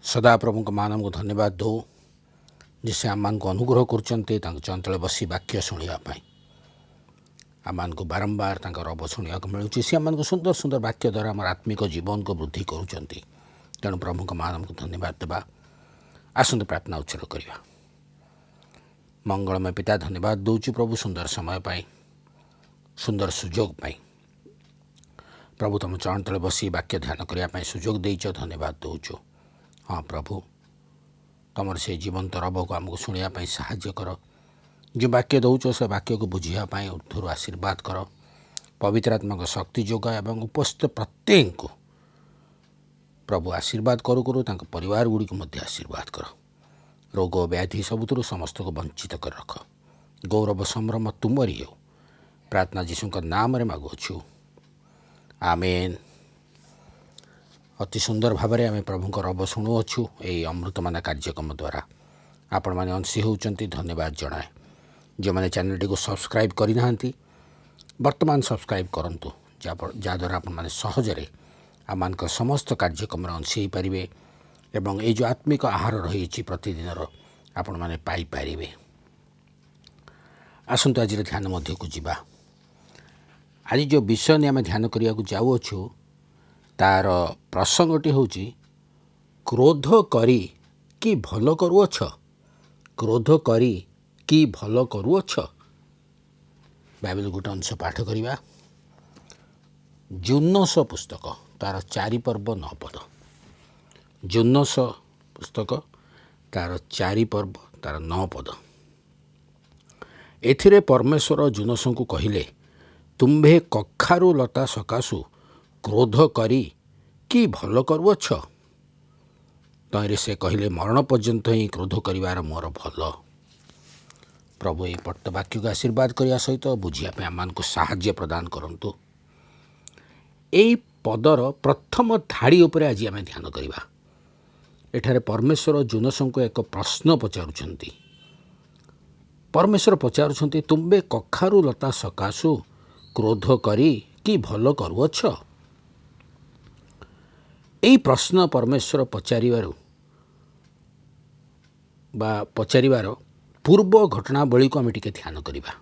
सदा प्रभु मान को धन्यवाद दो जिसे आम को अनुग्रह कर चंचल बसी वाक्य शुणापी आम को बारंबार रब शुणा मिलूँ सी आम सुंदर सुंदर वाक्य द्वारा आम आत्मिक जीवन को वृद्धि करुँच तेणु प्रभु मान को धन्यवाद देवा। आसंत प्रार्थना उत्सर्ग करवा। मंगलमय पिता धन्यवाद दूचु प्रभु सुंदर समय पाई सुंदर सुजोग पाई प्रभु तुम चरण तले बसी वाक्य ध्यान करने सुजोग देच धन्यवाद दूचु। हाँ प्रभु तुम से जीवंत रब को आमको शुणापी साहाय्य कर जो वाक्य दौच से वाक्य को बुझापी ऊर्धर आशीर्वाद कर पवित्र आत्मा को शक्ति जोगा एवं उपस्थित प्रत्येक को प्रभु आशीर्वाद करू करू परिवार गुड़ी को आशीर्वाद कर रोग व्याधि सबुठ समस्त को वंचित कर रख गौरव संभ्रम तुमरी हो प्रार्थना जीशु नाम मागुछु आमेन। अति सुंदर भाव में आम प्रभु रब शुणुअछु यही अमृतमान कार्यक्रम द्वारा आपण मैंने अंशी होती धन्यवाद जनाए। जो मैंने चैनल टी को सब्सक्राइब करना वर्तमान सब्सक्राइब करूँ जहाद्वारा आपण मैंने सहजरे आम समस्त कार्यक्रम अंशी हो पारे एवं ये जो आत्मिक आहार रही प्रतिदिन आपण मैंने पाइपर। आसतु आज ध्यान मध्य को जीवा। आज जो विषय नहीं आम ध्यान करने को जाऊँछु तार प्रसंगटी हूँ क्रोध करी कि भल करुअछ। क्रोध करी कि भल करुअछ। बाइबल गोटे अंश पाठ करवा। जुन्नस पुस्तक तार 4 पर्व 9 पद। जुन्नस पुस्तक तार 4 पर्व तार 9 पद। एथिरे परमेश्वर जुनस को कहिले तुम्भे कखारु लता सकाशु क्रोध करी कि भल करुअछ। तैरे से कहले मरण पर्यंत ही क्रोध करिवार मोर भल। प्रभु ये पट्ट वाक्य को आशीर्वाद करने सहित बुझापी आम को साहाय्य प्रदान करंतु। यही पदर प्रथम धाड़ी उपर आज आम ध्यान करवा। एठारे परमेश्वर जुनस को एक प्रश्न पचारुछंती। परमेश्वर पचारुछंती तुम्बे कखारु लता सकाशु क्रोध करी कि भल करुअछ। यही प्रश्न परमेश्वर पचारिवार पूर्व घटनावली को आम टिके ध्यान करवा।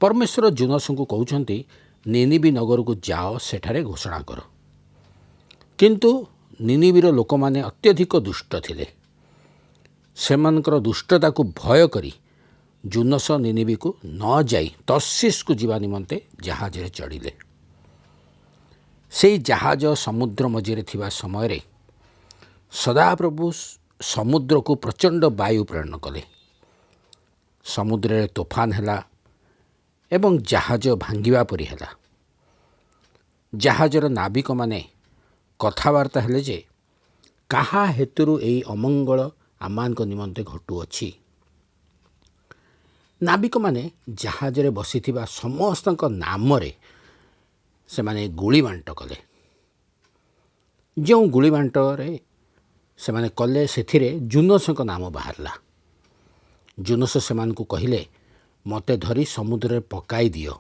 परमेश्वर जुनस को कहते निनिबी नगर को जाओ सेठारे घोषणा कर। किंतु निनिबीर लोक माने अत्यधिक दुष्ट थिले। सेमानकर दुष्टता को भय करी जुनस निनिबी को न जाई तर्शीश को जीवा निमंते जहाज रे चढ़िले। से जहाज समुद्र मझे थिबा समय रे सदाप्रभु समुद्र को प्रचंड वायु प्रेरण कले। समुद्र रे तोफान हैला एवं जहाज भांगिबा परी हैला। जहाजर नाविक माने कथबार्ता हेले जे कहा हेतुरु एई अमंगल आमान को निमंते घटुअछि। नाविक माने जहाज रे बसिथिबा समस्तक नाम रे से माने गुली बांट कले। जो गुली बांट रे से माने कले सेथिरे जुनस नाम बाहरला। जुनस सेमान को कहिले मते धरी समुद्र रे पकाई दियो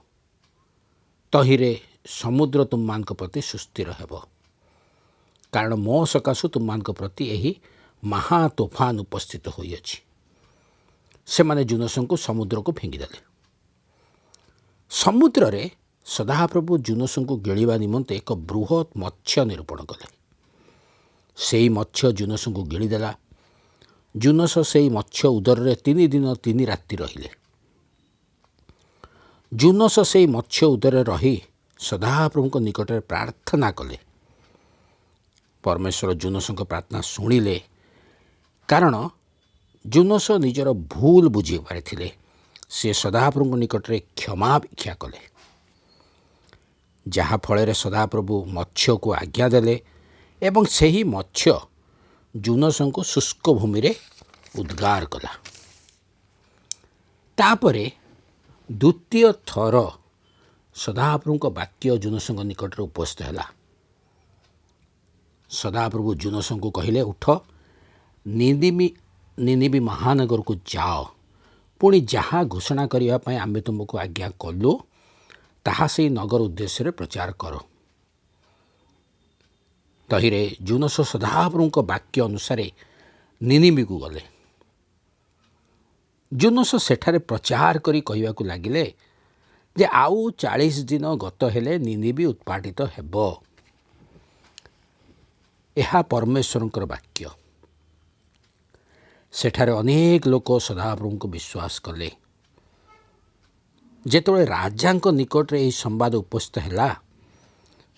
तहिरे समुद्र तुम मान प्रति सुस्थिर हेब कारण मो सकाशु तुम मान प्रति यही महा तोफान उपस्थित होइछि। से माने जुनस को समुद्र को फेंगिदेले। समुद्र रे सदाप्रभु जुनस को गिलिबा निमंते एक बृहत मत्स्य निरूपण कले। सेई मत्स्य जुनस को गिलिदेला। जुनस सेई मत्स्य उदर रे 3 दिन 3 राति रहिले। जुनस सेई मत्स्य उदर रही सदाप्रभु को निकट में प्रार्थना कले। परमेश्वर जुनस को प्रार्थना शुणिले कारण जुनस निजर भूल बुझी पारिथिले। से सदाप्रभु निकट में क्षमा भिक्षा कले जहा फल सदाप्रभु मत्स्य को आज्ञा देले एवं सही मत्स्य जुनस को शुष्क भूमि रे उद्गार कला। तापरे द्वितीय थर सदाप्रभु को वाक्य जुनस निकट में उपस्थित है। सदाप्रभु जुनस को कहले उठ निनिबी महानगर को जाओ पुणी जहाँ घोषणा करने आमे तुमको आज्ञा कलु ताहा से नगर उद्देश्य प्रचार कर। ତହିଁରେ ଜୁନୋସ ସଦାପ୍ରଭୁଙ୍କ ବାକ୍ୟ ଅନୁସାରେ ନିନିବିକୁ ଗଲେ। ଜୁନୋସ ସେଠାରେ ପ୍ରଚାର କରି କହିବାକୁ ଲାଗିଲେ ଯେ ଆଉ 40 ଦିନ ଗତ ହେଲେ ନିନିବି ଉତ୍ପାଟିତ ହେବ। ଏହା ପରମେଶ୍ୱରଙ୍କର ବାକ୍ୟ। ସେଠାରେ ଅନେକ ଲୋକ ସଦାପ୍ରଭୁଙ୍କୁ ବିଶ୍ୱାସ କଲେ। ଯେତେବେଳେ ରାଜାଙ୍କ ନିକଟରେ ଏହି ସମ୍ବାଦ ଉପସ୍ଥିତ ହେଲା,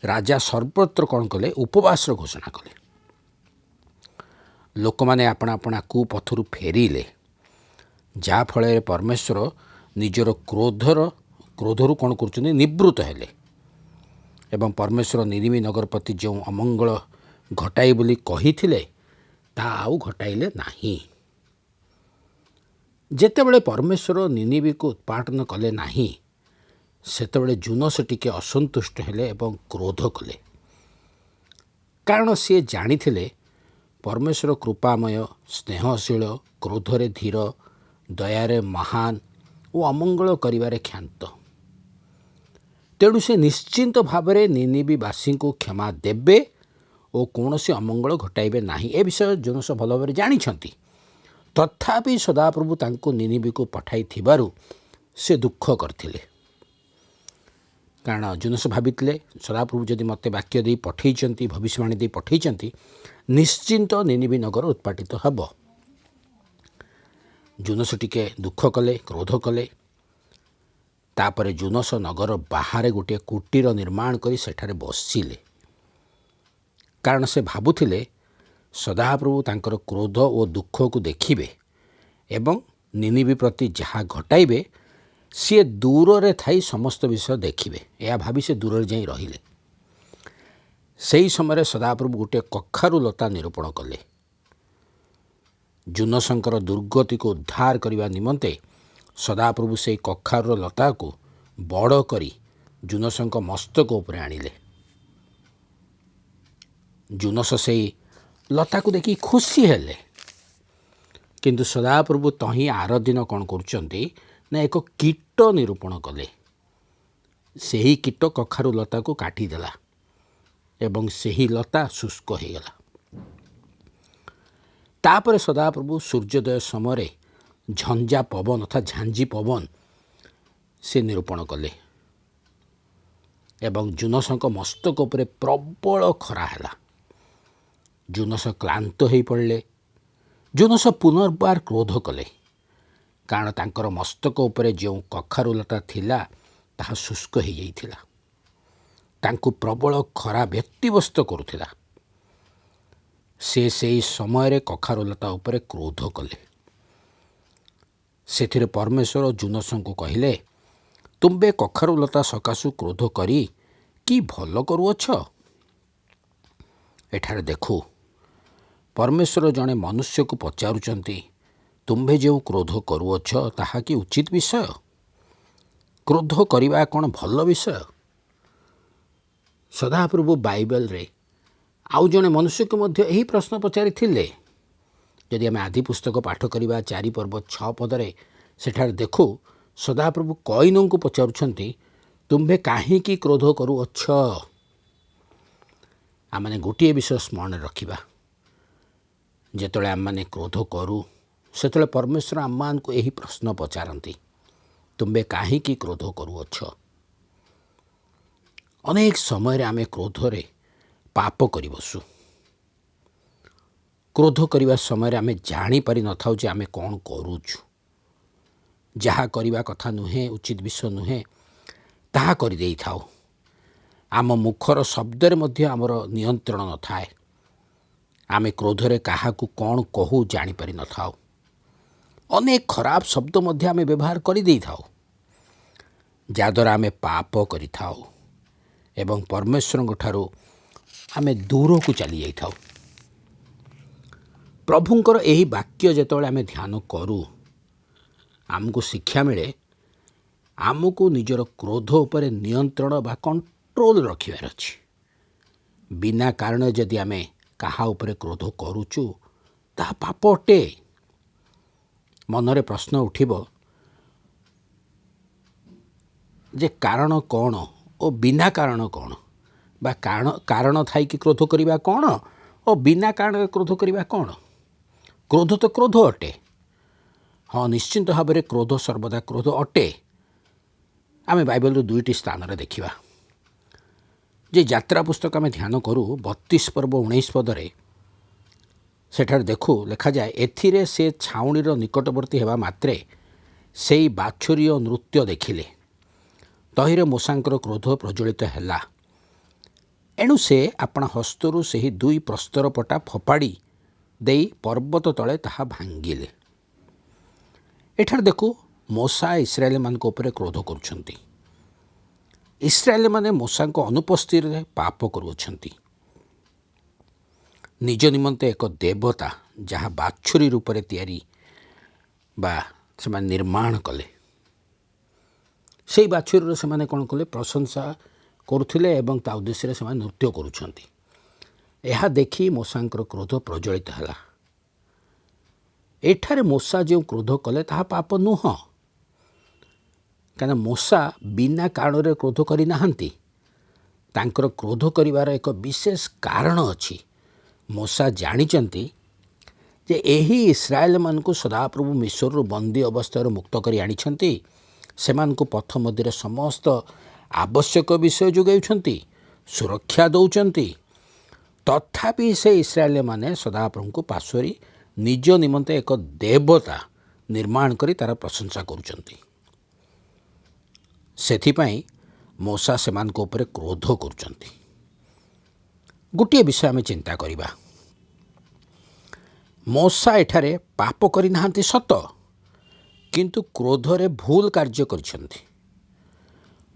ରାଜା ସର୍ବତ୍ର କ'ଣ କଲେ? ଉପବାସର ଘୋଷଣା କଲେ। ଲୋକମାନେ ଆପଣା ଆପଣା କୁପଥରୁ ଫେରିଲେ, ଯାହାଫଳରେ ପରମେଶ୍ୱର ନିଜର କ୍ରୋଧରୁ କ'ଣ କରୁଛନ୍ତି? ନିବୃତ୍ତ ହେଲେ ଏବଂ ପରମେଶ୍ୱର ନିନିବି ନଗର ପ୍ରତି ଯେଉଁ ଅମଙ୍ଗଳ ଘଟାଇ ବୋଲି କହିଥିଲେ ତାହା ଆଉ ଘଟାଇଲେ ନାହିଁ। ଯେତେବେଳେ ପରମେଶ୍ୱର ନିନିବିକୁ ଉତ୍ପାଟନ କଲେ ନାହିଁ, ସେତେବେଳେ ଜୁନୋସ ଟିକେ ଅସନ୍ତୁଷ୍ଟ ହେଲେ ଏବଂ କ୍ରୋଧ କଲେ। କାରଣ ସିଏ ଜାଣିଥିଲେ ପରମେଶ୍ୱର କୃପାମୟ, ସ୍ନେହଶୀଳ, କ୍ରୋଧରେ ଧୀର, ଦୟାରେ ମହାନ ଓ ଅମଙ୍ଗଳ କରିବାରେ କ୍ଷାନ୍ତ। ତେଣୁ ସେ ନିଶ୍ଚିନ୍ତ ଭାବରେ ନିନିବିବାସୀଙ୍କୁ କ୍ଷମା ଦେବେ ଓ କୌଣସି ଅମଙ୍ଗଳ ଘଟାଇବେ ନାହିଁ। ଏ ବିଷୟ ଜୁନୋସ ଭଲ ଭାବରେ ଜାଣିଛନ୍ତି। ତଥାପି ସଦାପ୍ରଭୁ ତାଙ୍କୁ ନିନିବିକୁ ପଠାଇଥିବାରୁ ସେ ଦୁଃଖ କରିଥିଲେ। କାରଣ ଜୁନୋସ ଭାବିଥିଲେ ସଦାପ୍ରଭୁ ଯଦି ମୋତେ ବାକ୍ୟ ଦେଇ ପଠାଇଛନ୍ତି, ଭବିଷ୍ୟବାଣୀ ଦେଇ ପଠାଇଛନ୍ତି, ନିଶ୍ଚିନ୍ତ ନିନିବି ନଗର ଉତ୍ପାଟିତ ହେବ। ଜୁନୋସ ଟିକେ ଦୁଃଖ କଲେ, କ୍ରୋଧ କଲେ। ତାପରେ ଜୁନୋସ ନଗର ବାହାରେ ଗୋଟିଏ କୁଟୀର ନିର୍ମାଣ କରି ସେଠାରେ ବସିଲେ। କାରଣ ସେ ଭାବୁଥିଲେ ସଦାପ୍ରଭୁ ତାଙ୍କର କ୍ରୋଧ ଓ ଦୁଃଖକୁ ଦେଖିବେ ଏବଂ ନିନିବି ପ୍ରତି ଯାହା ଘଟାଇବେ ସିଏ ଦୂରରେ ଥାଇ ସମସ୍ତ ବିଷୟ ଦେଖିବେ। ଏହା ଭାବି ସେ ଦୂରରେ ଯାଇ ରହିଲେ। ସେହି ସମୟରେ ସଦାପ୍ରଭୁ ଗୋଟିଏ କଖାରୁ ଲତା ନିରୂପଣ କଲେ। ଜୁନୋସଙ୍କର ଦୁର୍ଗତିକୁ ଉଦ୍ଧାର କରିବା ନିମନ୍ତେ ସଦାପ୍ରଭୁ ସେହି କଖାରୁର ଲତାକୁ ବଡ଼ କରି ଜୁନୋସଙ୍କ ମସ୍ତକ ଉପରେ ଆଣିଲେ। ଜୁନୋସ ସେହି ଲତାକୁ ଦେଖି ଖୁସି ହେଲେ। କିନ୍ତୁ ସଦାପ୍ରଭୁ ତହିଁ ଆର ଦିନ କ'ଣ କରୁଛନ୍ତି ନା ଏକ କୀଟ ନିରୂପଣ କଲେ। ସେହି କୀଟ କଖାରୁ ଲତାକୁ କାଟିଦେଲା ଏବଂ ସେହି ଲତା ଶୁଷ୍କ ହୋଇଗଲା। ତାପରେ ସଦାପ୍ରଭୁ ସୂର୍ଯ୍ୟୋଦୟ ସମୟରେ ଝଞ୍ଜା ପବନ ଅର୍ଥାତ୍ ଝାଞ୍ଜି ପବନ ସେ ନିରୂପଣ କଲେ ଏବଂ ଜୁନୋସଙ୍କ ମସ୍ତକ ଉପରେ ପ୍ରବଳ ଖରା ହେଲା। ଜୁନୋସ କ୍ଳାନ୍ତ ହୋଇପଡ଼ିଲେ। ଜୁନୋସ ପୁନର୍ବାର କ୍ରୋଧ କଲେ, କାରଣ ତାଙ୍କର ମସ୍ତକ ଉପରେ ଯେଉଁ କଖାରୁ ଲତା ଥିଲା ତାହା ଶୁଷ୍କ ହୋଇଯାଇଥିଲା। ତାଙ୍କୁ ପ୍ରବଳ ଖରା ବ୍ୟତିବ୍ୟସ୍ତ କରୁଥିଲା। ସେ ସେହି ସମୟରେ କଖାରୁ ଲତା ଉପରେ କ୍ରୋଧ କଲେ। ସେଥିରେ ପରମେଶ୍ୱର ଜୁନୋସଙ୍କୁ କହିଲେ, ତୁମ୍ଭେ କଖାରୁ ଲତା ସକାଶୁ କ୍ରୋଧ କରି କି ଭଲ କରୁଅଛ? ଏଠାରେ ଦେଖୁ, ପରମେଶ୍ୱର ଜଣେ ମନୁଷ୍ୟକୁ ପଚାରୁଛନ୍ତି, ତୁମ୍ଭେ ଯେଉଁ କ୍ରୋଧ କରୁଅଛ ତାହା କି ଉଚିତ ବିଷୟ? କ୍ରୋଧ କରିବା କ'ଣ ଭଲ ବିଷୟ? ସଦାପ୍ରଭୁ ବାଇବେଲରେ ଆଉ ଜଣେ ମନୁଷ୍ୟକୁ ମଧ୍ୟ ଏହି ପ୍ରଶ୍ନ ପଚାରିଥିଲେ। ଯଦି ଆମେ ଆଦି ପୁସ୍ତକ ପାଠ କରିବା 4 ପର୍ବ 6 ପଦରେ ସେଠାରେ ଦେଖୁ, ସଦାପ୍ରଭୁ କଇନଙ୍କୁ ପଚାରୁଛନ୍ତି, ତୁମ୍ଭେ କାହିଁକି କ୍ରୋଧ କରୁଅଛ? ଆମମାନେ ଗୋଟିଏ ବିଷୟ ସ୍ମରଣରେ ରଖିବା, ଯେତେବେଳେ ଆମମାନେ କ୍ରୋଧ କରୁ ସେତେବେଳେ ପରମେଶ୍ୱର ଆମମାନଙ୍କୁ ଏହି ପ୍ରଶ୍ନ ପଚାରନ୍ତି, ତୁମ୍ଭେ କାହିଁକି କ୍ରୋଧ କରୁଅଛ? ଅନେକ ସମୟରେ ଆମେ କ୍ରୋଧରେ ପାପ କରି ବସୁ। କ୍ରୋଧ କରିବା ସମୟରେ ଆମେ ଜାଣିପାରିନଥାଉ ଯେ ଆମେ କ'ଣ କରୁଛୁ। ଯାହା କରିବା କଥା ନୁହେଁ, ଉଚିତ ବିଷୟ ନୁହେଁ, ତାହା କରିଦେଇଥାଉ। ଆମ ମୁଖର ଶବ୍ଦରେ ମଧ୍ୟ ଆମର ନିୟନ୍ତ୍ରଣ ନଥାଏ। ଆମେ କ୍ରୋଧରେ କାହାକୁ କ'ଣ କହୁ ଜାଣିପାରିନଥାଉ। ଅନେକ ଖରାପ ଶବ୍ଦ ମଧ୍ୟ ଆମେ ବ୍ୟବହାର କରିଦେଇଥାଉ, ଯାହାଦ୍ୱାରା ଆମେ ପାପ କରିଥାଉ ଏବଂ ପରମେଶ୍ୱରଙ୍କ ଠାରୁ ଆମେ ଦୂରକୁ ଚାଲିଯାଇଥାଉ। ପ୍ରଭୁଙ୍କର ଏହି ବାକ୍ୟ ଯେତେବେଳେ ଆମେ ଧ୍ୟାନ କରୁ, ଆମକୁ ଶିକ୍ଷା ମିଳେ ଆମକୁ ନିଜର କ୍ରୋଧ ଉପରେ ନିୟନ୍ତ୍ରଣ ବା କଣ୍ଟ୍ରୋଲ ରଖିବାର ଅଛି। ବିନା କାରଣ ଯଦି ଆମେ କାହା ଉପରେ କ୍ରୋଧ କରୁଛୁ ତାହା ପାପ ଅଟେ। ମନରେ ପ୍ରଶ୍ନ ଉଠିବ ଯେ କାରଣ କ'ଣ ଓ ବିନା କାରଣ କ'ଣ? बा कारण थाई कि क्रोध करवा कौन और बिना कारण क्रोध करवा कौन। क्रोध तो क्रोध अटे। हाँ निश्चिंत भाव में क्रोध सर्वदा क्रोध अटे। आम बाइबल दुईटी स्थान में देखा जे यात्रा पुस्तक आम ध्यान करूँ 32 पर्व 19 पदरे सेठार देखू लिखा जाए एथिरे से छाउणीर निकटवर्ती हेबा मात्रे सेई बाछुरीय नृत्य देखिले तहिरे मूषांकर क्रोध प्रज्वलित हैला एणु से आपण हस्तरू से दुई प्रस्तर पटा फोपाड़ी देई पर्वत तले ताहा भांगिले। एठार देखू मूसा इस्राएल मान क्रोध करुछंती। इस्राएल माने मूसा अनुपस्थित पाप करुछंती। निज निमंते एक देवता जहाँ बाछुरी रूप से तैयारी बा से निर्माण कले से बाछुरी से कौन कले प्रशंसा करुले एवं ता उद्देश्य से नृत्य करुछंती। यह देखी मूसांकर क्रोध प्रज्वलित है। एठारे मूसा जो क्रोध कले ताहा पाप नुह कहीं मूसा बिना कारण क्रोध करना तांकर क्रोध करिवार एक विशेष कारण अछि। मूसा जानिचंती जे एही इस्राएल मानकु सदाप्रभु मिस्र बंदी अवस्था मुक्त करी आनिछंती सेमानकु पथ मध्य समस्त आवश्यक विषय जोगाउछंती सुरक्षा दौचंती तथापि से इस्राएल माने सदाप्रभु को पार्श्वरी निज निमंते एक देवता निर्माण करी तार प्रशंसा करुछंती। सेथिपाई मूसा सेमानक ऊपर क्रोध करुछंती। गोटे विषय आम चिंता करिबा मूसा एठारे पाप करिना सत किंतु क्रोधरे भूल कार्य करिछंती।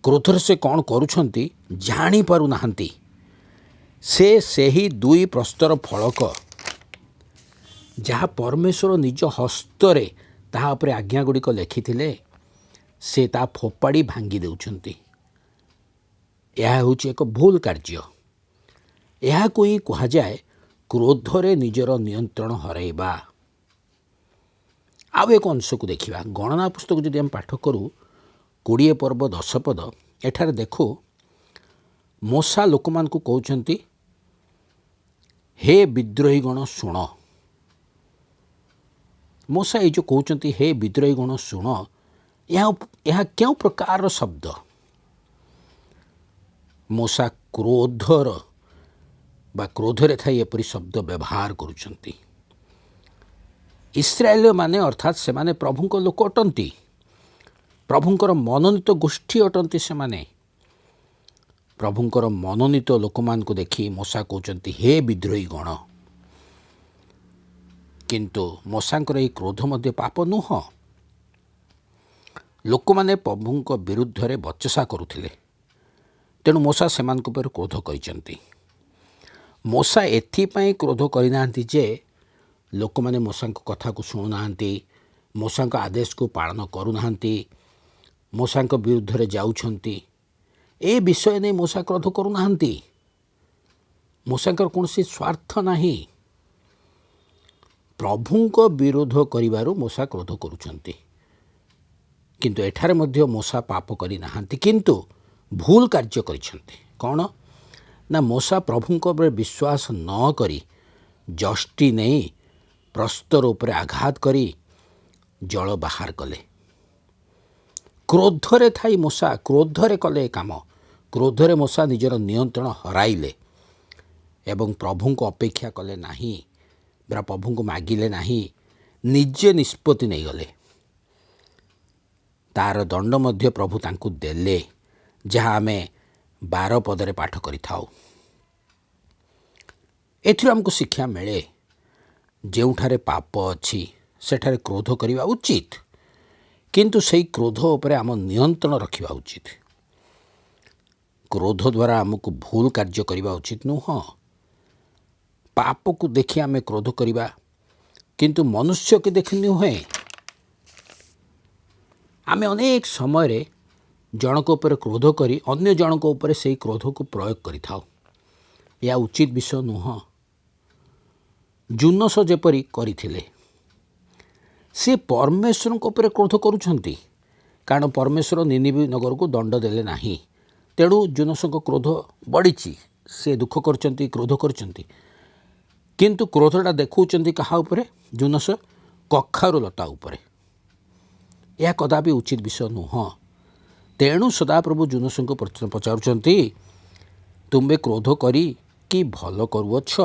क्रोधर से कौन करुछंती जानी पारु नाहंती। से सेही दुई प्रस्तर फलक जहाँ परमेश्वर निज हस्तरे ताहा उपरे आज्ञा गुड़िक लिखिथिले से ता फोपाड़ी भांगी देउछंती। यह होची एक भूल कार्य। यह ही कहा जाए क्रोधरे निजर नियंत्रण हरैबा। आउ एक अंश को देखिबा गणना पुस्तक जदि हम पाठ करूँ 20 पर्व 10 पद एठारे देखू मूसा लोक मान को कहउछंती हे विद्रोही गण शुण। मूसा ये जो कहउछंती हे विद्रोही गण शुण यह क्यों प्रकार शब्द। मूसा क्रोधर बा क्रोधरे थाई एपरी शब्द व्यवहार करुछंती। इस्राएल माने अर्थात से माने प्रभुंक लोक अटंती प्रभुंकर मनोनीत गोष्ठी अटंती से माने प्रभुंकर मनोनीत लोक मान को देखी मूसा कहउछंती हे विद्रोही गण। किंतु मूसांकर ये क्रोध मध्य पाप नुह। लोक माने प्रभुंक विरुद्ध रे बचसा करुथिले तेणु मूसा सेमानक उपर क्रोध करिसंती। मूसा एथिपाई क्रोध करिनाहांती जे लोक माने मूसांक कथा को शुणुनाहांती मूसांक आदेश को पालन करुनाहांती मूसांक विरुद्ध रे जाउछंती ए विषय नहीं मूसा क्रोध करुनाहांती। मूसांकर कौनसी स्वार्थ नाही। प्रभुंक विरोध करिवारु मूसा क्रोध करुछंती। किंतु एठारे मध्य मूसा पाप करि नाहांती किंतु भूल कार्य करिछंती। कौन ना मूसा प्रभुंक उपर विश्वास न करी जष्टि नहीं प्रस्तर उपर आघात करी जल बाहर कले। क्रोधरे थाई मूसा क्रोधरे कले काम। क्रोधरे मूसा निजर नियंत्रण हराइले एवं प्रभु को अपेक्षा कले नाही बा प्रभु को मागिले नाही निजे निष्पत्ति नहीं गले। तार दंड मध्य प्रभु तांकु देले जहाँ आमे 12 पदरे पाठ करि थाउ। एथिरो हमको शिक्षा मिले जेउठारे पाप अछि सेठारे क्रोध करिवा उचित किंतु सेई क्रोध उपरे आम नियंत्रण रखिबा उचित। क्रोध द्वारा आमको भूल कार्य करिवा उचित नुह। पाप को देखि आमे क्रोध करिवा किंतु मनुष्य के देखि नुहे। आमे अनेक समय जनक उपर क्रोध करी अन्य जनक उपर सेई क्रोध को प्रयोग करि थाउ। या उचित विषय नुह। जुनस जेपरी करिथिले से परमेश्वर उपर क्रोध करुछंती कारण परमेश्वर निनिवी नगर को दंड देले नाही तेणु जुनस को क्रोध बढ़ी। से दुख करचंती क्रोध करचंती किंतु क्रोधटा देखौचंती कहा उपरे जुनस कखारु लता उपरे यह कदापि उचित विषय नुह तेणु सदाप्रभु जुनस को प्रश्न पचारुचंती तुम्बे क्रोध करी कि भल करुअछ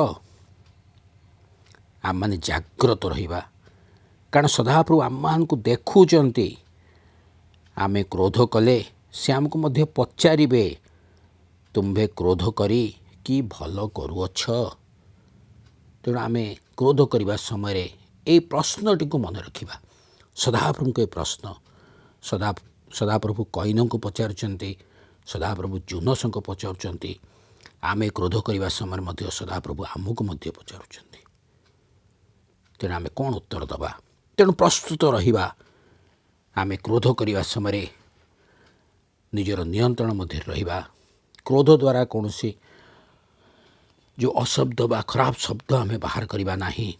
आम माने जाग्रत रहिबा कारण सदाप्रभु आम को देखुचंती आमे क्रोध कले से आमको मध्य पचारिबे तुम्भे क्रोध करी कि भल करुअछ तेणु आमे क्रोध करने समय ये प्रश्नटी को मन रखा सदाप्रभु को प्रश्न सदाप्रभु कैन को पचारुचंती सदाप्रभु जुनस को पचारुचंती आमे क्रोध करने समय मध्य सदाप्रभु आमको मध्य पचारुचंती तेणु आमे कौन उत्तर दबा तेणु प्रस्तुत रहिबा आमे क्रोध करने समय निजर नियंत्रण मध्य रहिबा क्रोध द्वारा कौन सी जो अशब्द बा खराब शब्द आम बाहर करवा नहीं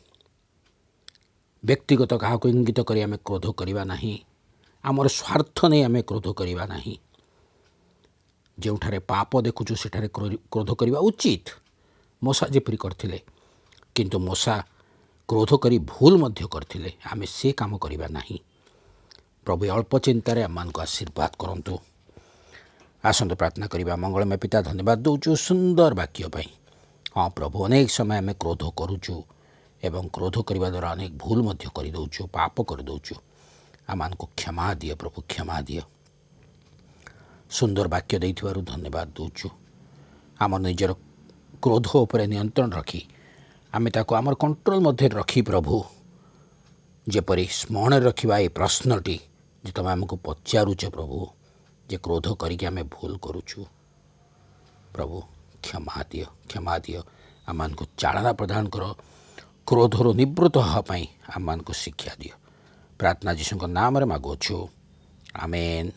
व्यक्तिगत क्या इंगित करी आम क्रोध करवा नहीं आमर स्वार्थ नहीं आम क्रोध करवा नहीं जोठारे पाप देखुचु सेठारे क्रोध करवा उचित मशा जेपरी करथिले किंतु मशा क्रोध करी भूल मध्य करथिले आमे से काम करवा नहीं प्रभु अल्प चिंतार आम को आशीर्वाद करंतु आसंतु प्रार्थना करवा मंगलमय पिता धन्यवाद दौचु सुंदर वाक्य पाई हाँ प्रभु अनेक समय आम क्रोध करुचु एवं क्रोध करने द्वारा अनेक भूल मध्य कर दौचु पाप कर दौचु आम को क्षमा दिए प्रभु क्षमा दिए सुंदर वाक्य देइथिबारु धन्यवाद दौचु आम निजर क्रोध उपर नियंत्रण रखी आम ताको आमर कंट्रोल मध्य रखी प्रभु जेपरी स्मरण रखा ये प्रश्नटी जे तुम आमको पचारुच प्रभु जे क्रोध करके आम भूल करुचु प्रभु क्षमा दियो आम को चालना प्रदान कर क्रोधर निवृत्त हाँपाई आम को शिक्षा दियो प्रार्थना जीशु नाम मागुछु आमेन।